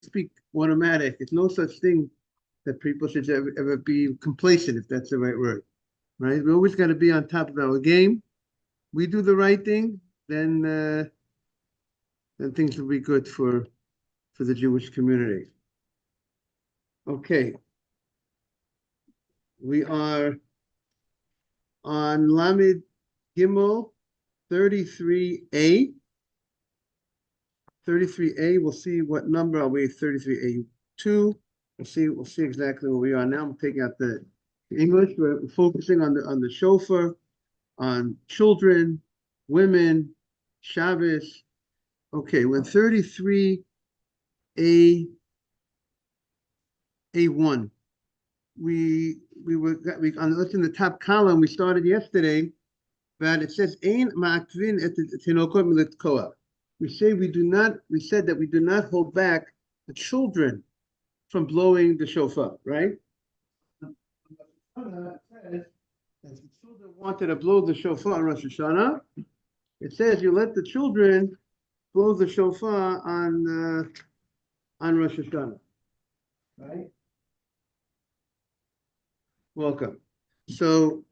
speak automatic. It's no such thing that people should ever be complacent, if that's the right word, right? We always got to be on top of our game. We do the right thing, then things will be good for the Jewish community. Okay, we are on Lamed Gimel 33A. 33A, we'll see what number are we, 33A2. We'll see exactly where we are now. I'm taking out the English. We're focusing on the shofar, on children, women, Shabbos. Okay, we're 33A A1. We looked in the top column. We started yesterday, but it says Ein ma'akvin et tinokot miletkoa. We said that we do not hold back the children from blowing the shofar, right? It says, as the children wanted to blow the shofar on Rosh Hashana, it says you let the children blow the shofar on Rosh Hashana, right? Welcome. So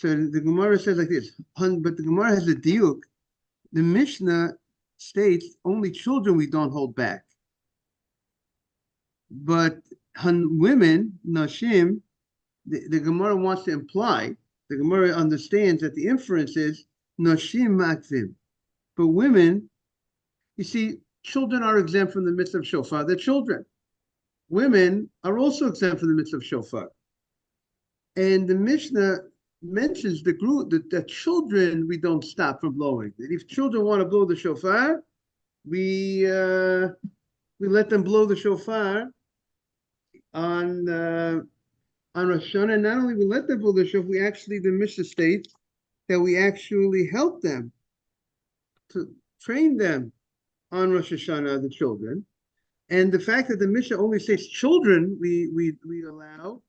the Gemara says like this, but the Gemara has a diuk. The Mishnah states only children we don't hold back. But women, Nashim, the Gemara wants to imply, the Gemara understands that the inference is Nashim Makvim. But women, you see, children are exempt from the mitzvah of shofar. They're children. Women are also exempt from the mitzvah of shofar. And the Mishnah mentions the group that children we don't stop from blowing. That if children want to blow the shofar, we let them blow the shofar on Rosh Hashanah. Not only we let them blow the shofar, the Mishnah states that we actually help them to train them on Rosh Hashanah, the children. And the fact that the Mishnah only says children we allow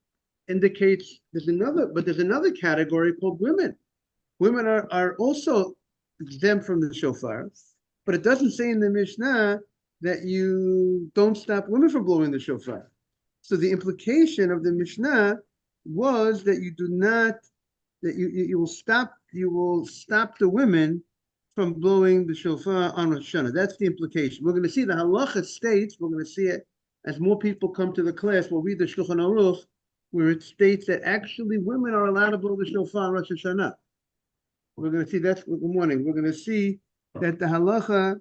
indicates there's another category called women. Women are also exempt from the shofar, but it doesn't say in the Mishnah that you don't stop women from blowing the shofar. So the implication of the Mishnah was that you will stop the women from blowing the shofar on Rosh Hashanah. That's the implication. We're going to see the halacha states, we're going to see it as more people come to the class, we'll read the Shulchan Aruch, where it states that actually women are allowed to blow the shofar on Rosh Hashanah. We're going to see that's good morning. We're going to see that the halacha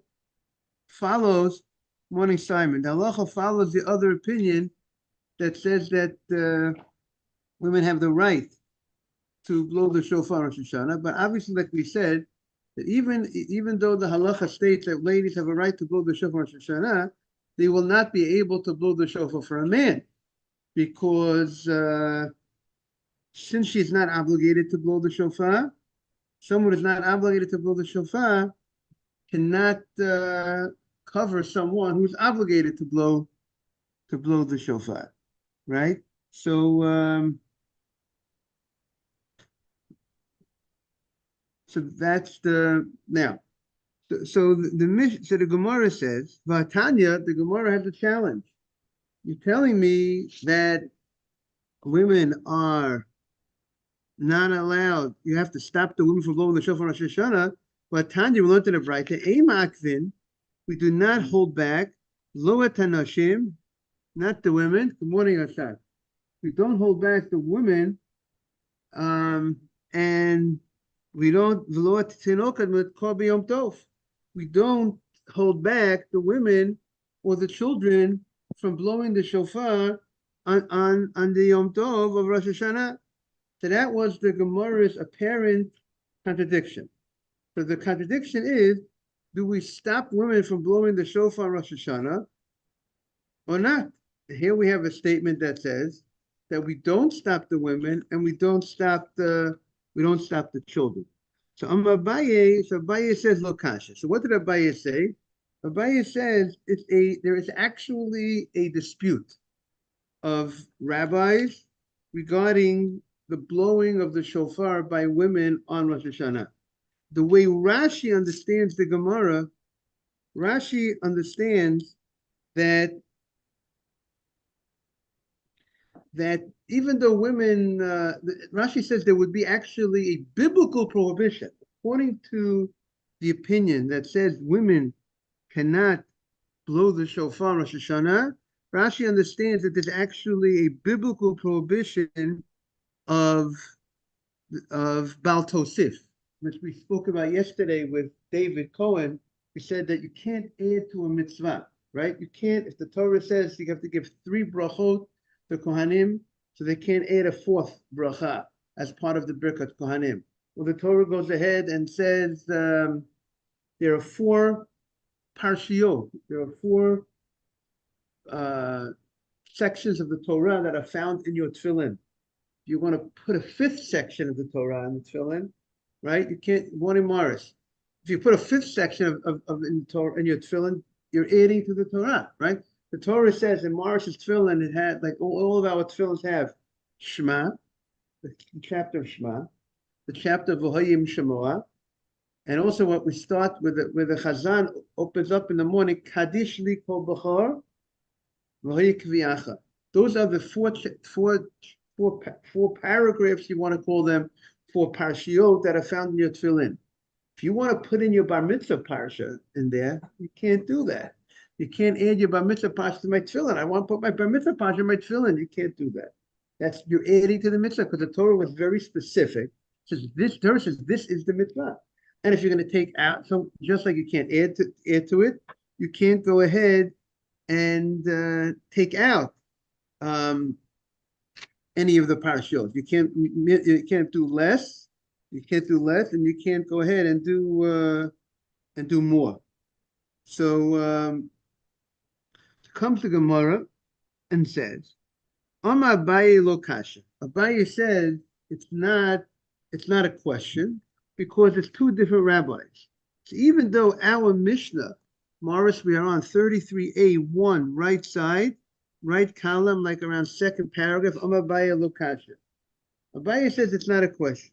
follows, morning Simon, the halacha follows the other opinion that says that women have the right to blow the shofar on Rosh Hashanah. But obviously, like we said, that even though the halacha states that ladies have a right to blow the shofar on Rosh Hashanah, they will not be able to blow the shofar for a man, because since she's not obligated to blow the shofar, someone who is not obligated to blow the shofar cannot cover someone who's obligated to blow the shofar, right? So that's the now. So the Gemara says, Vatanya, the Gemara has a challenge. You're telling me that women are not allowed, you have to stop the women from blowing the shofar on Rosh Hashanah, but Tanya, we learned in the Braita, Eimakvin, we do not hold back, Loat Hanashim, not the women. Good morning, Asad. We don't hold back the women, and we don't, we don't hold back the women or the children from blowing the shofar on the Yom Tov of Rosh Hashanah. So that was the Gemara's apparent contradiction. So the contradiction is, do we stop women from blowing the shofar on Rosh Hashanah or not? Here we have a statement that says that we don't stop the women and we don't stop the children. So Abaye says Lokasha. So what did Abaye say? Abaye says there is actually a dispute of rabbis regarding the blowing of the shofar by women on Rosh Hashanah. The way Rashi understands the Gemara Rashi understands that even though women, Rashi says there would be actually a biblical prohibition, according to the opinion that says women cannot blow the shofar on Rosh Hashanah. Rashi understands that there's actually a biblical prohibition of Bal Tosif, which we spoke about yesterday with David Cohen. We said that you can't add to a mitzvah, right? You can't, if the Torah says you have to give 3 brachot to Kohanim, so they can't add a 4th bracha as part of the Birkat Kohanim. Well, the Torah goes ahead and says there are 4 parshiot, there are 4 sections of the Torah that are found in your tefillin. You want to put a 5th section of the Torah in the tefillin, right? You can't, one in Morris. If you put a 5th section of in the Torah in your tefillin, you're adding to the Torah, right? The Torah says in Morris's tefillin, it had, like all of our tefillins have Shema, the chapter of Shema, the chapter of V'hoyim Shemoah, and also what we start with the Chazan opens up in the morning, Kaddish li kol b'chor, V'hoyi kviyacha. Those are the four paragraphs, you want to call them, 4 parshiot that are found in your tefillin. If you want to put in your bar mitzvah parsha in there, you can't do that. You can't add your bar mitzvah parsha to my tefillin. I want to put my bar mitzvah parsha in my tefillin. You can't do that. That's, you're adding to the mitzvah, because the Torah was very specific. It says this Torah says this is the mitzvah. And if you're going to take out, so just like you can't add to it, you can't go ahead and take out any of the parashiyot. You can't do less. You can't do less, and you can't go ahead and do more. So comes the Gemara and says, Amar Abaye lo kasha. Abaye says it's not a question, because it's 2 different rabbis. So even though our Mishnah, Morris, we are on 33a1, right side, right column, like around 2nd paragraph, Amar Abaye lo kasha. Abaye says it's not a question.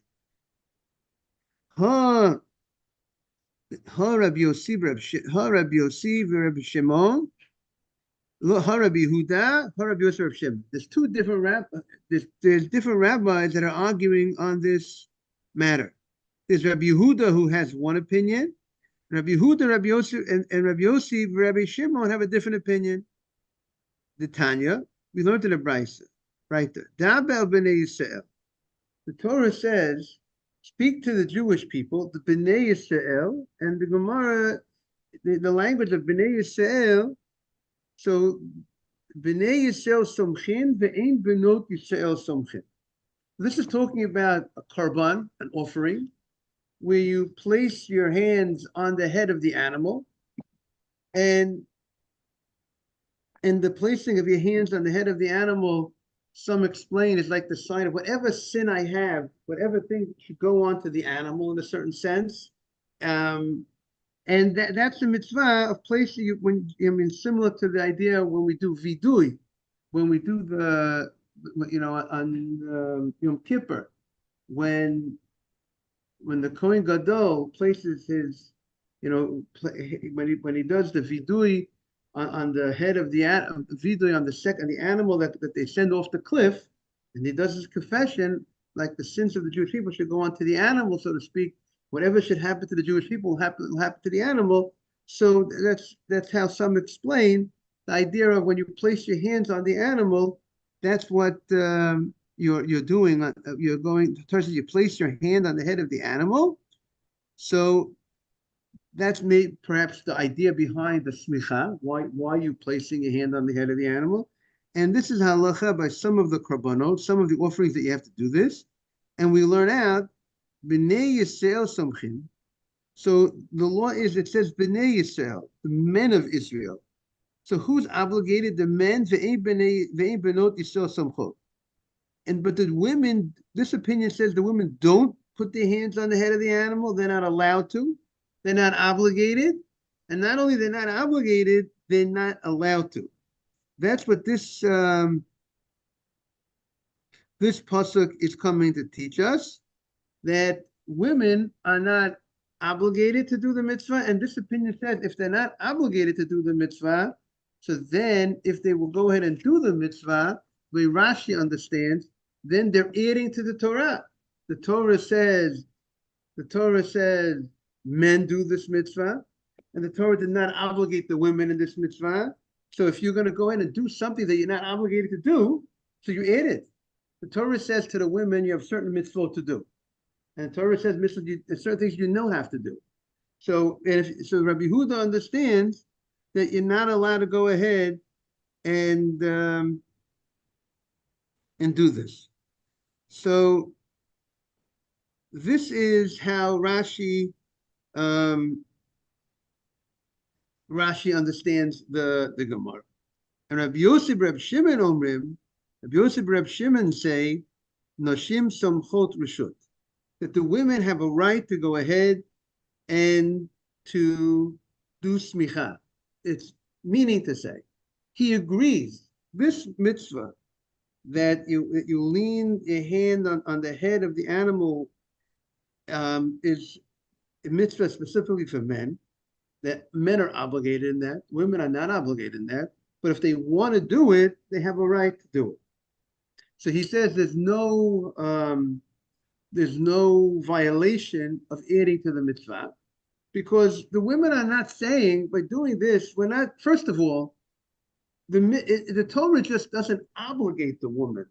Ha Rabbi Yossi, Rabbi Shimon, Ha Rabbi Yehuda, Ha Rabbi Yossi, Rabbi Shimon. There's 2 different there's different rabbis that are arguing on this matter. There's Rabbi Yehuda, who has one opinion. Rabbi Yehuda, Rabbi Yossi, and Rabbi Yossi, Rabbi Shimon have a different opinion. The Tanya, we learned in the Brisa, right there. Dabel b'nei Yisrael. The Torah says, speak to the Jewish people, the Bnei Yisrael, and the Gemara, the language of Bnei Yisrael. So Bnei Yisrael somchin, ve'ein benot Yisrael somchin. This is talking about a karban, an offering, where you place your hands on the head of the animal, and the placing of your hands on the head of the animal, some explain, is like the sign of whatever sin I have, whatever thing should go on to the animal in a certain sense. And that's the mitzvah of placing you, similar to the idea when we do vidui, when we do on Yom Kippur, when the Kohen Gadol places his, when he does the vidui on the head of the vidui on the animal that they send off the cliff, and he does his confession, like the sins of the Jewish people should go on to the animal, so to speak. Whatever should happen to the Jewish people will happen to the animal. So that's how some explain the idea of when you place your hands on the animal, that's what you're doing. You're going. The person, you place your hand on the head of the animal. So that's perhaps the idea behind the smicha. Why are you placing your hand on the head of the animal? And this is halacha by some of the korbanot, some of the offerings that you have to do this. And we learn out B'nei Yisrael somchin. So the law is, it says B'nei Yisrael, the men of Israel. So who's obligated? The men, ve'ein benot Yisrael somchot. But the women, this opinion says the women don't put their hands on the head of the animal. They're not allowed to. They're not obligated. And not only they're not obligated, they're not allowed to. That's what this pasuk is coming to teach us, that women are not obligated to do the mitzvah. And this opinion says if they're not obligated to do the mitzvah, so then if they will go ahead and do the mitzvah, the way Rashi understands, then they're adding to the Torah. The Torah says, men do this mitzvah, and the Torah did not obligate the women in this mitzvah. So if you're going to go in and do something that you're not obligated to do, so you add it. The Torah says to the women, you have certain mitzvot to do. And the Torah says certain things you don't have to do. So Rabbi Huda understands that you're not allowed to go ahead and do this. So this is how Rashi understands the Gemara. And Rabbi Yosef, Rabbi Shimon Omrim, Rabbi Yosef, Rabbi Shimon say, Nashim Somchot Rishut, that the women have a right to go ahead and to do smicha. It's meaning to say, he agrees, this mitzvah, that you lean your hand on the head of the animal is a mitzvah specifically for men, that men are obligated in that, women are not obligated in that, but if they want to do it, they have a right to do it. So he says there's no violation of adding to the mitzvah, because the women are not saying, by doing this, we're not, first of all, the Torah just doesn't obligate the woman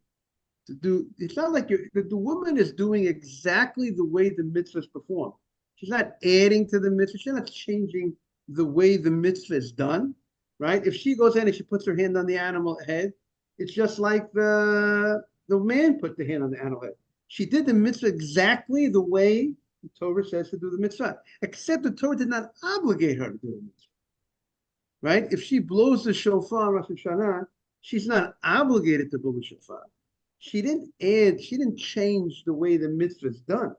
to do, it's not like the woman is doing exactly the way the mitzvah is performed. She's not adding to the mitzvah, she's not changing the way the mitzvah is done, right? If she goes in and she puts her hand on the animal head, it's just like the man put the hand on the animal head. She did the mitzvah exactly the way the Torah says to do the mitzvah, except the Torah did not obligate her to do the mitzvah, right? If she blows the shofar on Rosh Hashana, she's not obligated to blow the shofar. She didn't change the way the mitzvah is done.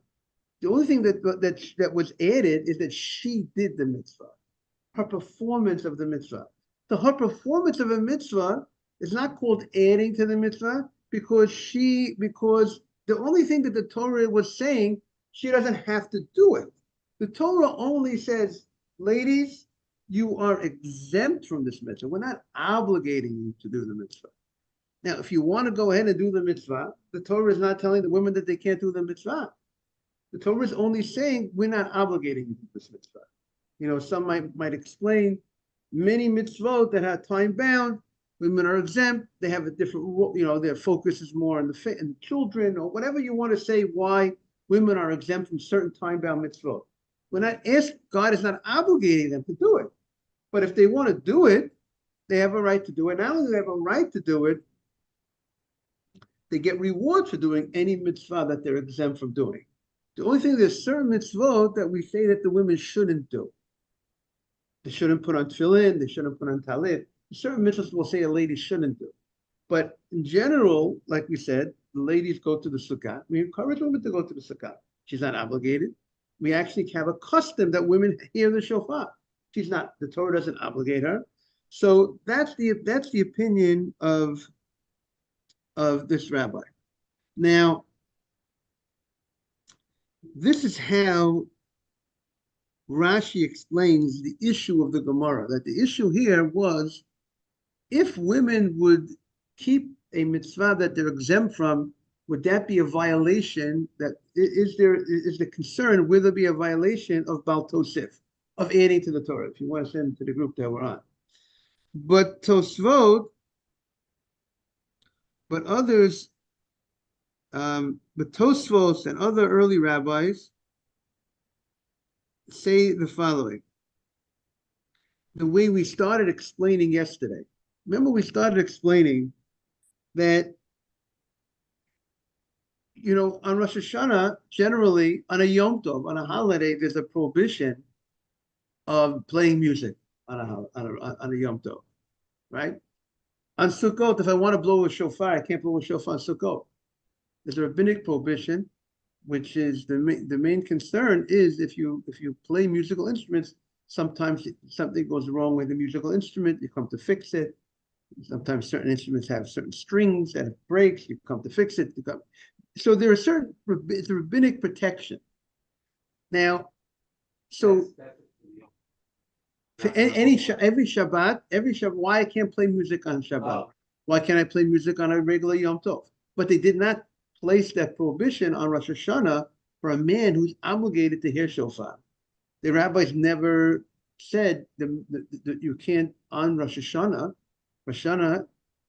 The only thing that was added is that she did the mitzvah, her performance of the mitzvah. So her performance of a mitzvah is not called adding to the mitzvah, because the only thing that the Torah was saying, she doesn't have to do it. The Torah only says, ladies, you are exempt from this mitzvah. We're not obligating you to do the mitzvah. Now, if you want to go ahead and do the mitzvah, the Torah is not telling the women that they can't do the mitzvah. The Torah is only saying we're not obligating you to this mitzvah. You know, some might explain many mitzvot that are time bound, women are exempt. They have a different, their focus is more on the children, or whatever you want to say why women are exempt from certain time bound mitzvot. We're not asking, God is not obligating them to do it. But if they want to do it, they have a right to do it. Not only do they have a right to do it, they get rewards for doing any mitzvah that they're exempt from doing. The only thing, there's certain mitzvot that we say that the women shouldn't do. They shouldn't put on tefillin, they shouldn't put on talit. Certain mitzvahs will say a lady shouldn't do. But in general, like we said, the ladies go to the sukkah. We encourage women to go to the sukkah. She's not obligated. We actually have a custom that women hear the shofar. She's not, the Torah doesn't obligate her. So that's the opinion of this rabbi. Now, this is how Rashi explains the issue of the Gemara, that the issue here was, if women would keep a mitzvah that they're exempt from, would that be a violation? That is the concern, will there be a violation of Bal Tosif, of adding to the Torah, if you want to send to the group that we're on. But Tosfot, but others, but Tosfos and other early rabbis say the following, the way we started explaining yesterday. Remember, we started explaining that, on Rosh Hashana, generally, on a Yom Tov, on a holiday, there's a prohibition of playing music on a Yom Tov, right? On Sukkot, if I want to blow a shofar, I can't blow a shofar on Sukkot. There's a rabbinic prohibition, which is the main concern is if you play musical instruments, sometimes something goes wrong with the musical instrument, you come to fix it. Sometimes certain instruments have certain strings that it breaks, you come to fix it. So there are it's a rabbinic protection. Now, So for every Shabbat, why I can't play music on Shabbat? Why can't I play music on a regular Yom Tov? But they did not place that prohibition on Rosh Hashanah for a man who's obligated to hear shofar. The rabbis never said that you can't on Rosh Hashanah,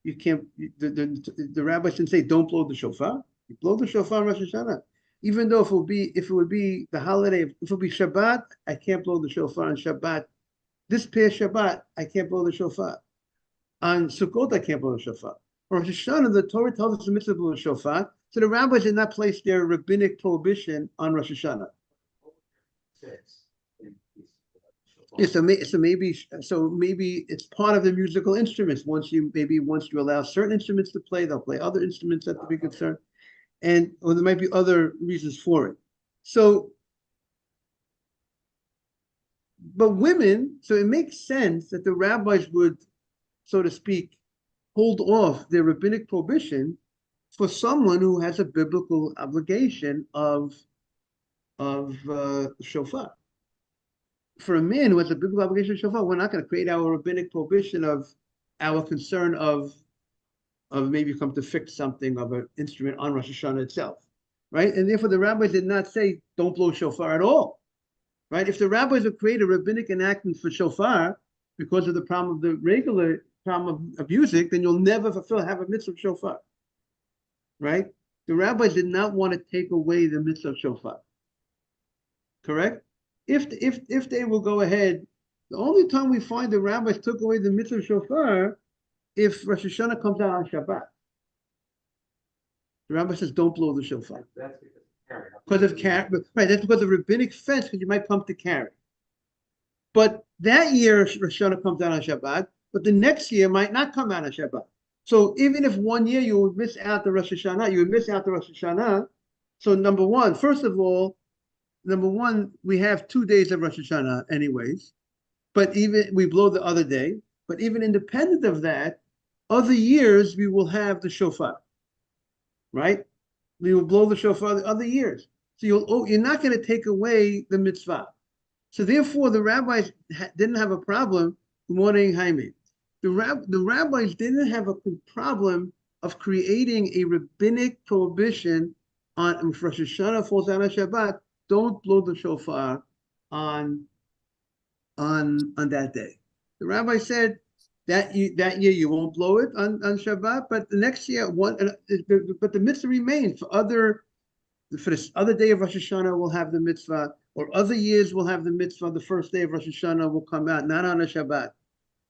you can't. The rabbis didn't say don't blow the shofar. You blow the shofar on Rosh Hashanah, even though if it would be the holiday, if it would be Shabbat, I can't blow the shofar on Shabbat. This past Shabbat, I can't blow the shofar. On Sukkot, I can't blow the shofar. On Rosh Hashanah, the Torah tells us the mitzvah to blow the shofar. So the rabbis did not place their rabbinic prohibition on Rosh Hashanah. Yeah, so maybe it's part of the musical instruments. Once you allow certain instruments to play, they'll play other instruments that to be concerned, or there might be other reasons for it. So, but women, so it makes sense that the rabbis would, so to speak, hold off their rabbinic prohibition for someone who has a biblical obligation of shofar. For a man who has a biblical obligation of shofar, we're not going to create our rabbinic prohibition of our concern of maybe come to fix something of an instrument on Rosh Hashanah itself, right? And therefore the rabbis did not say don't blow shofar at all, right? If the rabbis would create a rabbinic enactment for shofar because of the problem of the regular problem of music, then you'll never have a mitzvah of shofar, right? The rabbis did not want to take away the mitzvah of shofar, correct? If they will go ahead, the only time we find the rabbis took away the mitzvah of shofar if Rosh Hashanah comes out on Shabbat. The rabbi says don't blow the shofar. That's because of carry. Right, that's because of rabbinic fence, because you might pump the carry. But that year Rosh Hashanah comes out on Shabbat, but the next year might not come out on Shabbat. So even if one year you would miss out the Rosh Hashanah, So number one, we have 2 days of Rosh Hashanah anyways, but even we blow the other day. But even independent of that, other years we will have the shofar, right? We will blow the shofar the other years. So you're not going to take away the mitzvah. So therefore, the rabbis didn't have a problem. Good morning, Jaime. The rabbis didn't have a problem of creating a rabbinic prohibition on if Rosh Hashanah falls out on Shabbat. Don't blow the shofar on that day. The rabbi said that year you won't blow it on Shabbat, but the next year but the mitzvah remains for this other day of Rosh Hashanah we'll have the mitzvah, or other years we'll have the mitzvah. The first day of Rosh Hashanah will come out, not on a Shabbat.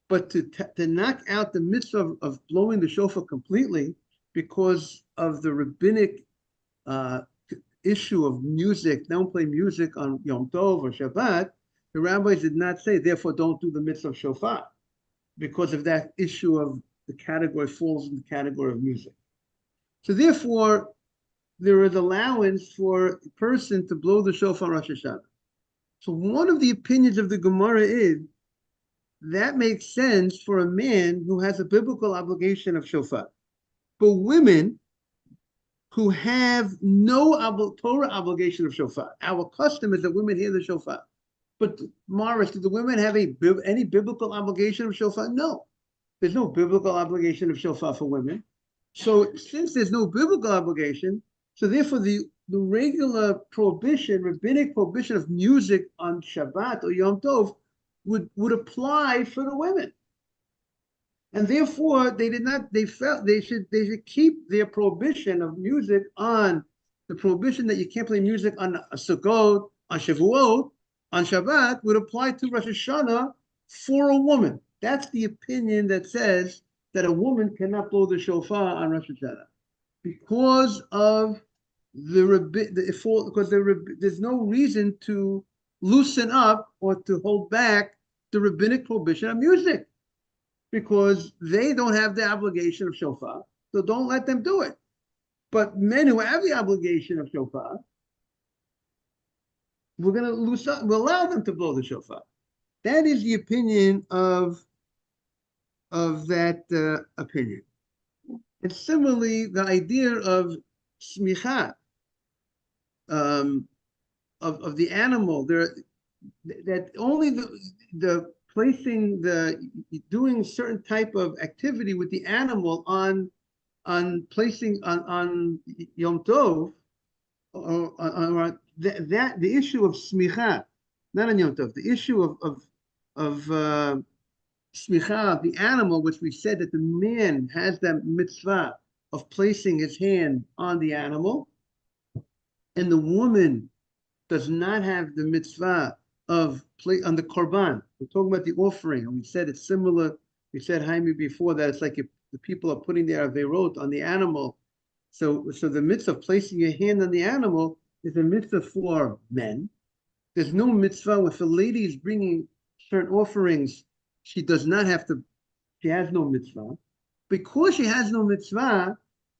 But to knock out the mitzvah of blowing the shofar completely because of the rabbinic issue of music, don't play music on Yom Tov or Shabbat, the rabbis did not say, therefore don't do the mitzvah of shofar, because of that issue of the category falls in the category of music. So therefore, there is allowance for a person to blow the shofar on Rosh Hashanah. So one of the opinions of the Gemara is that makes sense for a man who has a biblical obligation of shofar. But women who have no Torah obligation of shofar, our custom is that women hear the shofar. But Morris, do the women have any biblical obligation of shofar? No. There's no biblical obligation of shofar for women. So since there's no biblical obligation, so therefore the regular prohibition, rabbinic prohibition of music on Shabbat or Yom Tov would apply for the women. And therefore they felt they should keep their prohibition of music on the prohibition that you can't play music on a Sukkot, on Shavuot, on Shabbat would apply to Rosh Hashanah for a woman. That's the opinion that says that a woman cannot blow the shofar on Rosh Hashanah because of there's no reason to loosen up or to hold back the rabbinic prohibition of music, because they don't have the obligation of shofar, so don't let them do it. But men who have the obligation of shofar, we're going to loosen up, we'll allow them to blow the shofar. That is the opinion of that opinion. And similarly, the idea of smicha, of the animal. that only the placing the doing certain type of activity with the animal on placing on Yom Tov or that the issue of smicha, not on Yom Tov, the issue of smicha, the animal, which we said that the man has that mitzvah of placing his hand on the animal, and the woman does not have the mitzvah of play on the korban. We're talking about the offering, and we said it's similar. We said Jaime before that it's like if the people are putting their averot on the animal. So the mitzvah of placing your hand on the animal is a mitzvah for men. There's no mitzvah if a lady is bringing certain offerings, she does not have to. She has no mitzvah. Because she has no mitzvah,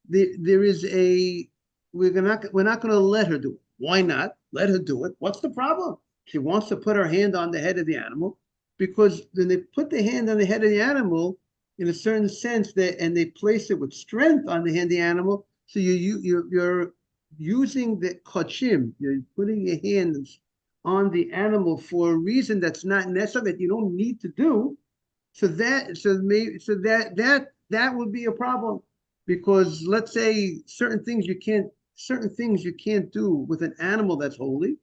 there is a we're not going to let her do it. Why not? Let her do it. What's the problem? She wants to put her hand on the head of the animal, because when they put the hand on the head of the animal, in a certain sense, and they place it with strength on the hand of the animal, so you're using the kochim, you're putting your hands on the animal for a reason that's not necessary, that you don't need to do. That would be a problem, because let's say certain things you can't do with an animal that's holy,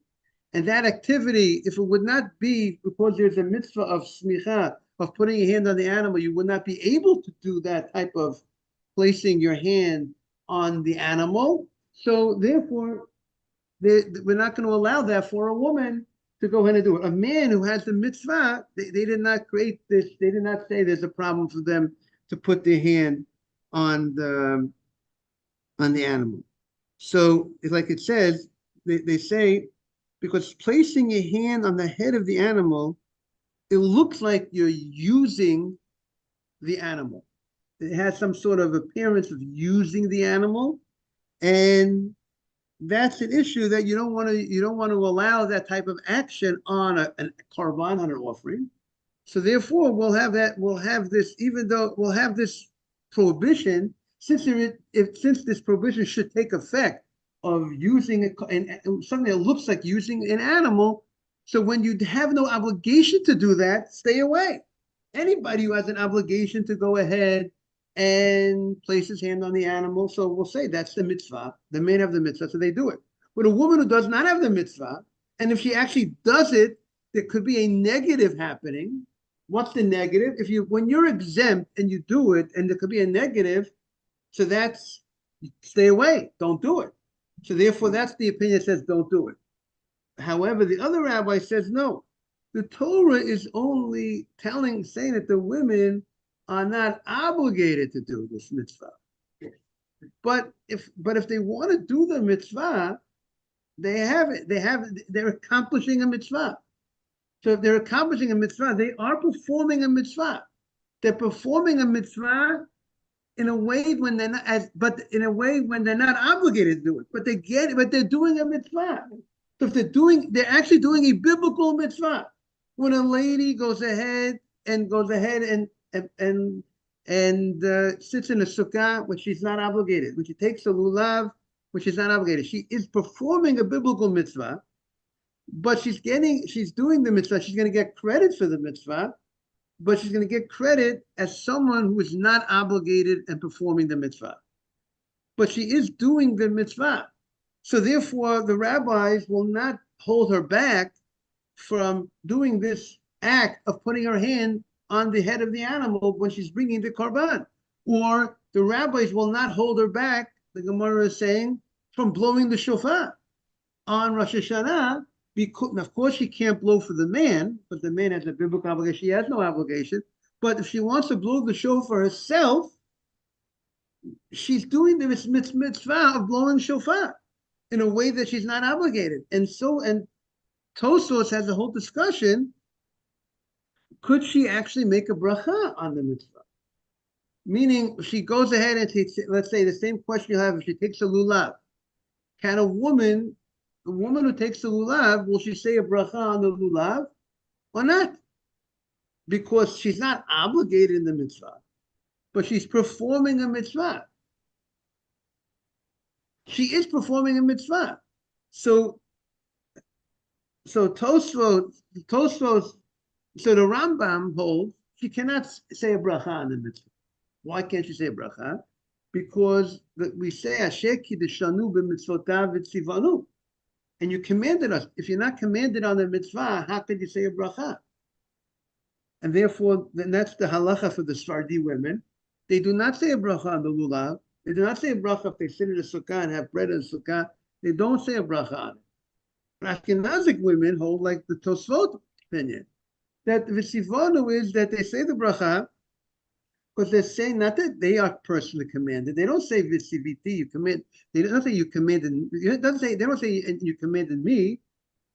and that activity, if it would not be because there's a mitzvah of smicha, of putting your hand on the animal, you would not be able to do that type of placing your hand on the animal. So therefore, we're not going to allow that for a woman to go ahead and do it. A man who has the mitzvah, they did not create this. They did not say there's a problem for them to put their hand on the animal. So, like it says, they say, because placing your hand on the head of the animal, it looks like you're using the animal. It has some sort of appearance of using the animal, and that's an issue that you don't want to allow that type of action on a korban, on an offering. So therefore, we'll have this, even though we'll have this prohibition, since this prohibition should take effect of using something that looks like using an animal. So when you have no obligation to do that, stay away. Anybody who has an obligation to go ahead and place his hand on the animal, so we'll say that's the mitzvah. The men have the mitzvah, so they do it. But a woman who does not have the mitzvah, and if she actually does it, there could be a negative happening. What's the negative? When you're exempt and you do it, and there could be a negative, so that's stay away, don't do it. So therefore, that's the opinion that says don't do it. However, the other rabbi says no. The Torah is only saying that the women are not obligated to do this mitzvah. But if they want to do the mitzvah, they have it. They're accomplishing a mitzvah. So if they're accomplishing a mitzvah, they are performing a mitzvah. They're performing a mitzvah in a way when they're not obligated to do it. But they're doing a mitzvah. So if they're actually doing a biblical mitzvah. When a lady goes ahead and sits in a sukkah, when she's not obligated, when she takes a lulav, when she's not obligated, she is performing a biblical mitzvah, but she's doing the mitzvah. She's going to get credit for the mitzvah, but she's going to get credit as someone who is not obligated and performing the mitzvah. But she is doing the mitzvah. So therefore, the rabbis will not hold her back from doing this act of putting her hand on the head of the animal when she's bringing the korban. Or the rabbis will not hold her back, the Gemara is saying, from blowing the shofar on Rosh Hashana. Because, of course, she can't blow for the man, but the man has a biblical obligation. She has no obligation. But if she wants to blow the shofar herself, she's doing the mitzvah of blowing shofar in a way that she's not obligated. And Tosfos has a whole discussion. Could she actually make a bracha on the mitzvah? Meaning, she goes ahead and let's say the same question you have if she takes a lulav. Can a woman who takes the lulav, will she say a bracha on the lulav or not? Because she's not obligated in the mitzvah, but she's performing a mitzvah. She is performing a mitzvah. So So Tosfos, so the Rambam holds she cannot say a bracha on the mitzvah. Why can't you say a bracha? Because we say Asher kiddushanu b'mitzvotav v'tzivanu, and you commanded us. If you're not commanded on the mitzvah, how could you say a bracha? And therefore, then that's the halacha for the Sephardi women. They do not say a bracha on the lulav. They do not say a bracha if they sit in the sukkah and have bread in the sukkah. They don't say a bracha on it. But Ashkenazic women hold like the Tosfot opinion that the v'tzivanu is that they say the bracha because they're saying not that they are personally commanded. They don't say v'tziviti, you command. They don't say you commanded. It doesn't say they don't say you commanded me.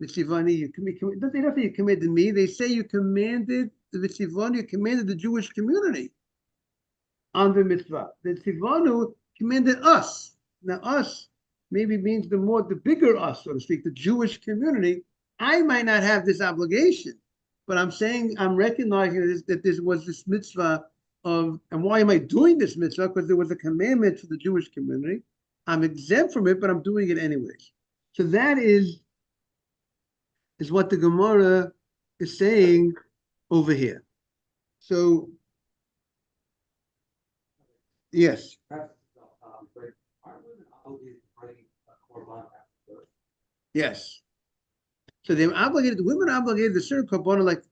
V'tzivani, you command. They don't say you commanded me. They say you commanded the v'tzivanu. You commanded the Jewish community on the mitzvah. The tzivanu commanded us. Now us maybe means the bigger us, so to speak, the Jewish community. I might not have this obligation, but I'm saying I'm recognizing that there was this mitzvah of, and why am I doing this mitzvah? Because there was a commandment for the Jewish community. I'm exempt from it, but I'm doing it anyways. So that is what the Gemara is saying over here. So yes. Yes. So they're obligated, the women are obligated to certain korban, like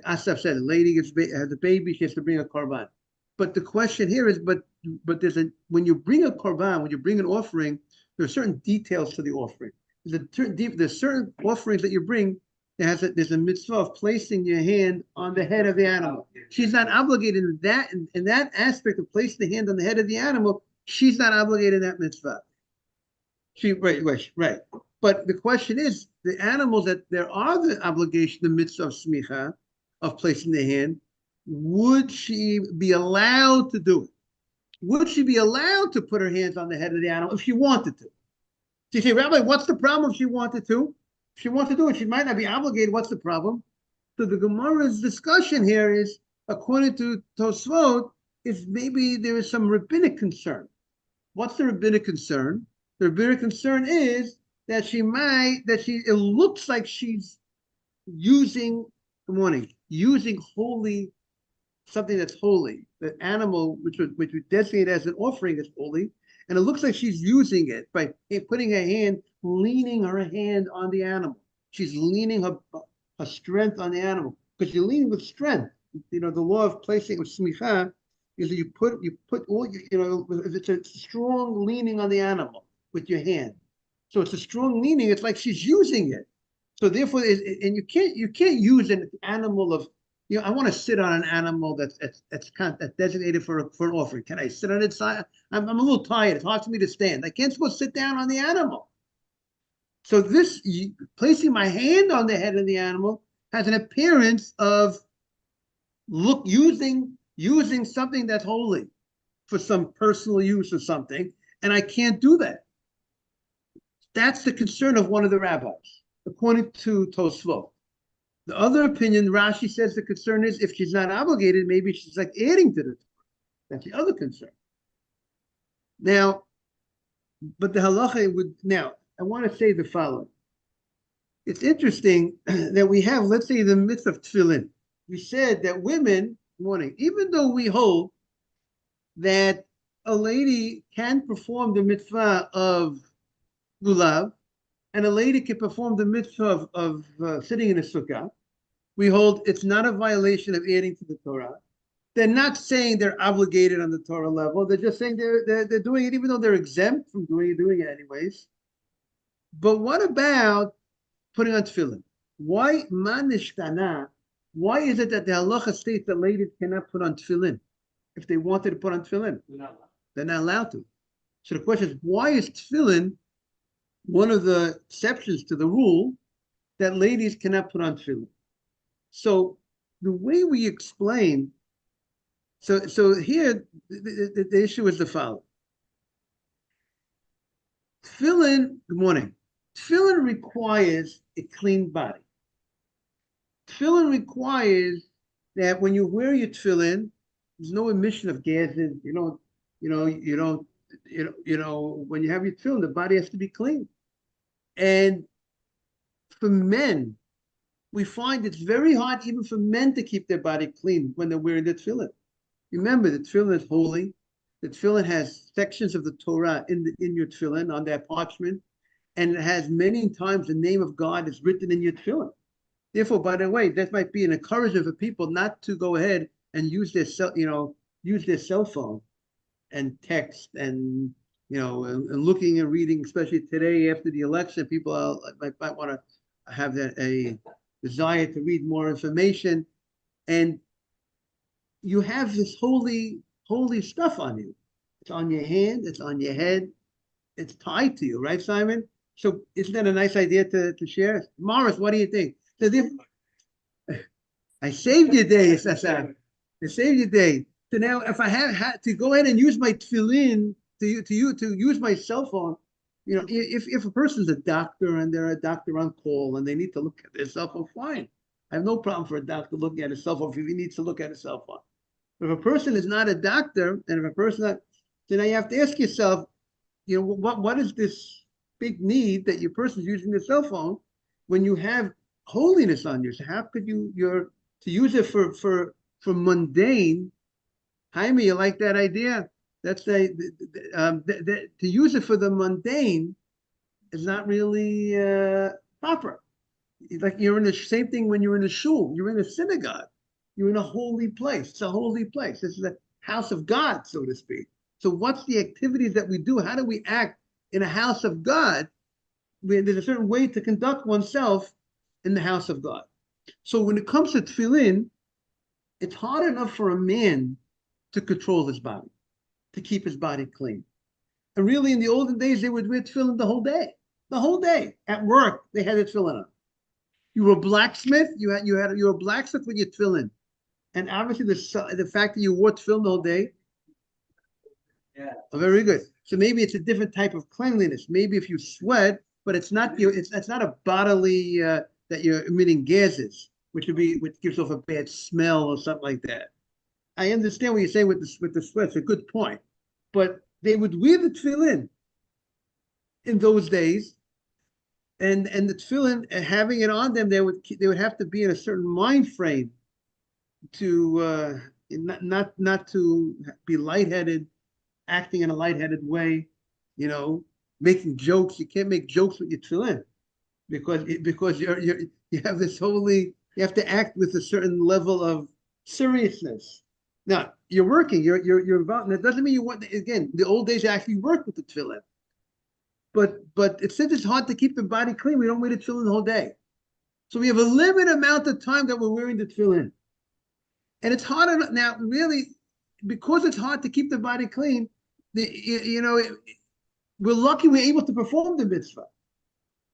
Asaf said, a lady has a baby, she has to bring a korban. But the question here is, but when you bring a korban, when you bring an offering, there are certain details to the offering. There's certain offerings that you bring. There's a mitzvah of placing your hand on the head of the animal. She's not obligated in that aspect of placing the hand on the head of the animal. She's not obligated in that mitzvah. Right. But the question is, the animals that there are the obligation, the mitzvah of smicha, of placing the hand, would she be allowed to do it? Would she be allowed to put her hands on the head of the animal if she wanted to? So you say, Rabbi, what's the problem if she wanted to? If she wants to do it, she might not be obligated. What's the problem? So the Gemara's discussion here is, according to Tosfot, is maybe there is some rabbinic concern. What's the rabbinic concern? The rabbinic concern is that it looks like she's using holy, something that's holy. The animal, which we designate as an offering, is holy, and it looks like she's using it by putting leaning her hand on the animal. She's leaning her strength on the animal, because you're leaning with strength. The law of placing with smicha is that you put all it's a strong leaning on the animal with your hand. So it's a strong leaning. It's like she's using it. So therefore, and you can't use an animal of, I want to sit on an animal that's designated for an offering. Can I sit on its side? I'm a little tired. It's hard for me to stand. I can't supposed to sit down on the animal. So this placing my hand on the head of the animal has an appearance of using something that's holy for some personal use or something, and I can't do that. That's the concern of one of the rabbis, according to Tosfot. The other opinion, Rashi says the concern is if she's not obligated, maybe she's like adding to the Torah. That's the other concern. Now, but the halacha would, now, I want to say the following. It's interesting that we have, let's say, the myth of tefillin. We said that women, even though we hold that a lady can perform the mitzvah of lulav, and a lady can perform the mitzvah of sitting in a sukkah, we hold it's not a violation of adding to the Torah. They're not saying they're obligated on the Torah level. They're just saying they're doing it even though they're exempt from doing it anyways. But what about putting on tefillin? Why manishtana? Why is it that the halacha states that ladies cannot put on tefillin if they wanted to put on tefillin? They're not allowed to. So the question is, why is tefillin one of the exceptions to the rule that ladies cannot put on tefillin? So the way we explain, so here the issue is the following. Tefillin, good morning. Tefillin requires a clean body. Tefillin requires that when you wear your tefillin, there's no emission of gases. When you have your tefillin, the body has to be clean. And for men, we find it's very hard even for men to keep their body clean when they're wearing the tefillin. Remember, the tefillin is holy. The tefillin has sections of the Torah in your tefillin on that parchment, and it has many times the name of God is written in your tefillin. Therefore, by the way, that might be an encouragement for people not to go ahead and use their cell phone and text and and looking and reading, especially today after the election, people might want to have a desire to read more information, and you have this holy stuff on you. It's on your hand, it's on your head, it's tied to you, right, Simon? So isn't that a nice idea to share? Morris, what do you think? I saved your day, Sasa. I saved your day. So now, if I had to go ahead and use my tefillin to use my cell phone, if a person's a doctor and they're a doctor on call and they need to look at their cell phone, fine. I have no problem for a doctor looking at a cell phone if he needs to look at a cell phone. But if a person is not a doctor, and if a person, then now you have to ask yourself, what is this big need that your person's using the cell phone when you have holiness on you? So how could to use it for mundane? Jaime, you like that idea? That's to use it for the mundane is not really proper. Like you're in the same thing when you're in a shul, you're in a synagogue, you're in a holy place. It's a holy place. This is a house of God, so to speak. So what's the activities that we do? How do we act in a house of God? There's a certain way to conduct oneself in the house of God. So when it comes to tefillin, it's hard enough for a man to control his body, to keep his body clean. And really, in the olden days, they would wear tefillin the whole day. The whole day at work, they had a tefillin on. You were a blacksmith. You were a blacksmith with your tefillin, and obviously the fact that you wore tefillin the whole day. Yeah. Oh, very good. So maybe it's a different type of cleanliness. Maybe if you sweat, but it's not not a bodily that you're emitting gases, which gives off a bad smell or something like that. I understand what you're saying with the sweat. It's a good point, but they would wear the tefillin in those days, and the tefillin, having it on them, they would have to be in a certain mind frame to not to be lightheaded, acting in a lightheaded way, making jokes. You can't make jokes with your tefillin because you have this holy. You have to act with a certain level of seriousness. Now you're working. You're involved. That doesn't mean you want. Again, the old days actually worked with the tefillin, but since it's hard to keep the body clean, we don't wear the tefillin the whole day. So we have a limited amount of time that we're wearing the tefillin, and it's hard enough now. Really, because it's hard to keep the body clean, we're lucky we're able to perform the mitzvah.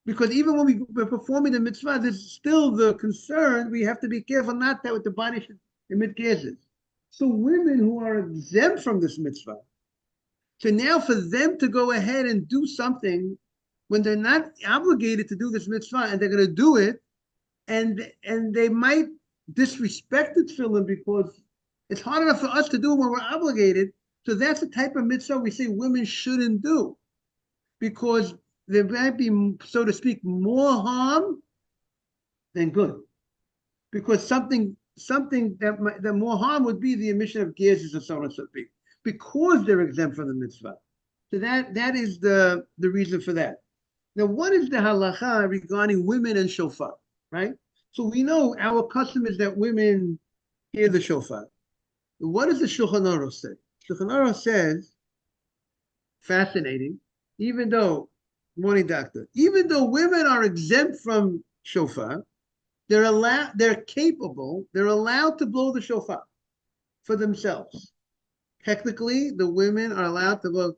Because even when we're performing the mitzvah, there's still the concern. We have to be careful not that the body should emit gases. So women who are exempt from this mitzvah, so now for them to go ahead and do something when they're not obligated to do this mitzvah and they're going to do it, and they might disrespect the tefillin because it's hard enough for us to do it when we're obligated. So that's the type of mitzvah we say women shouldn't do, because there might be, so to speak, more harm than good. Because something that more harm would be the emission of gases and so on and so forth, because they're exempt from the mitzvah. So that is the reason for that. Now, what is the halacha regarding women and shofar, right? So we know our custom is that women hear the shofar. What does the Shulchan Aruch say? Shulchan Aruch says, fascinating, morning doctor, even though women are exempt from shofar, they're allowed to blow the shofar for themselves. Technically, the women are allowed to blow.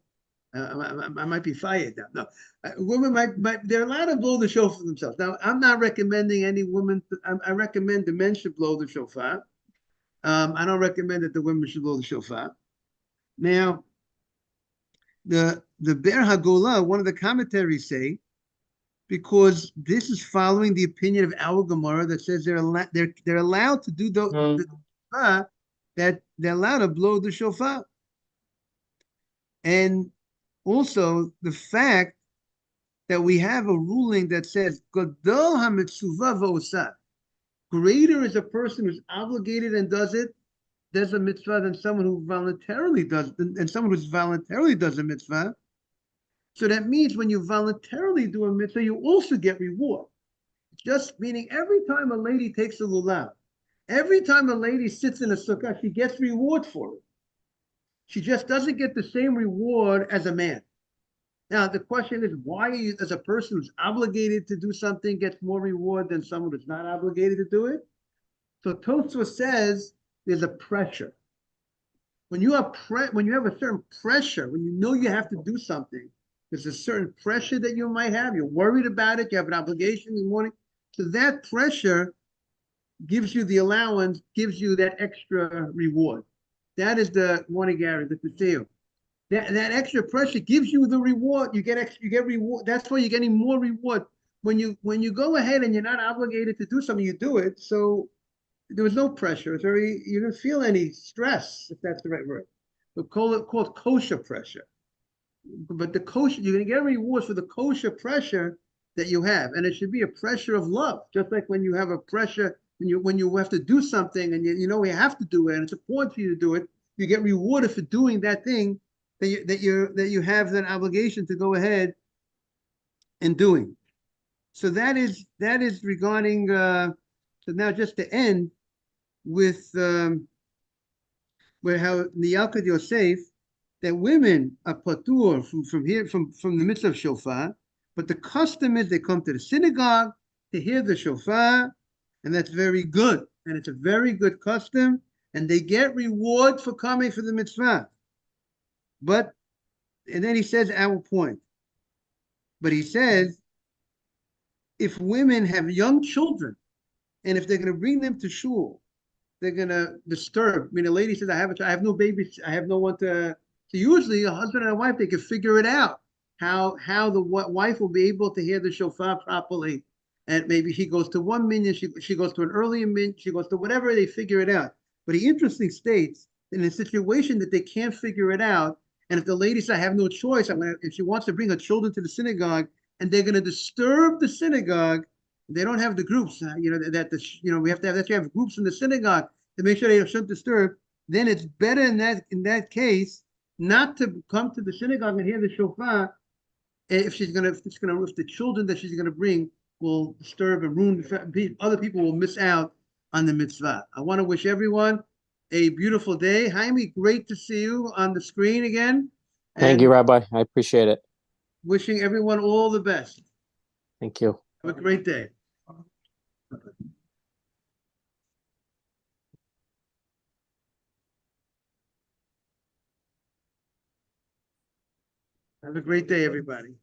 I might be fired now. No, women they're allowed to blow the shofar for themselves. Now, I'm not recommending any woman. I recommend the men should blow the shofar. I don't recommend that the women should blow the shofar. Now, the Ber Hagolah, one of the commentaries say, because this is following the opinion of our Gemara that says they're allowed to do the shofar, that they're allowed to blow the shofar, and also the fact that we have a ruling that says Gadol HaMitzuvah V'Osa, Greater is a person who's obligated and does a mitzvah than someone who voluntarily does, and someone who's voluntarily does a mitzvah. So that means when you voluntarily do a mitzvah, you also get reward. Just meaning every time a lady takes a lulav, every time a lady sits in a sukkah, she gets reward for it. She just doesn't get the same reward as a man. Now, the question is, why you, as a person who's obligated to do something, gets more reward than someone who's not obligated to do it? So Tosfos says there's a pressure. When you have a certain pressure, when you know you have to do something, there's a certain pressure that you might have. You're worried about it. You have an obligation in the morning. So that pressure gives you the allowance, gives you that extra reward. That is the monigari, the paseo. That extra pressure gives you the reward. You get reward. That's why you're getting more reward. When you go ahead and you're not obligated to do something, you do it. So there was no pressure. It's very, you didn't feel any stress, if that's the right word. But called kosher pressure. But the kosher, you're going to get rewards for the kosher pressure that you have, and it should be a pressure of love. Just like when you have a pressure, when you have to do something, and you know you have to do it, and it's important for you to do it, you get rewarded for doing that thing that you have that obligation to go ahead and doing. So that is regarding. So now just to end with where how the Yalkut Yosef, that women are patur from the mitzvah of shofar, but the custom is they come to the synagogue to hear the shofar, and that's very good, and it's a very good custom, and they get reward for coming for the mitzvah. But and then he says our point, but he says if women have young children, and if they're going to bring them to shul, they're going to disturb. I mean, a lady says, I have no babies, I have no one to. So usually a husband and a wife, they can figure it out how the wife will be able to hear the shofar properly. And maybe she goes to one minyan, she goes to an earlier minyan, she goes to whatever, they figure it out. But he interestingly states, in a situation that they can't figure it out, and if the lady says, I have no choice, if she wants to bring her children to the synagogue, and they're going to disturb the synagogue, they don't have the groups, we have to have groups in the synagogue to make sure they shouldn't disturb. Then it's better in that case not to come to the synagogue and hear the shofar if the children that she's gonna bring will disturb and ruin, other people will miss out on the mitzvah. I want to wish everyone a beautiful day. Jaime, great to see you on the screen again. Thank you, Rabbi. I appreciate it. Wishing everyone all the best. Thank you. Have a great day. Have a great day, everybody.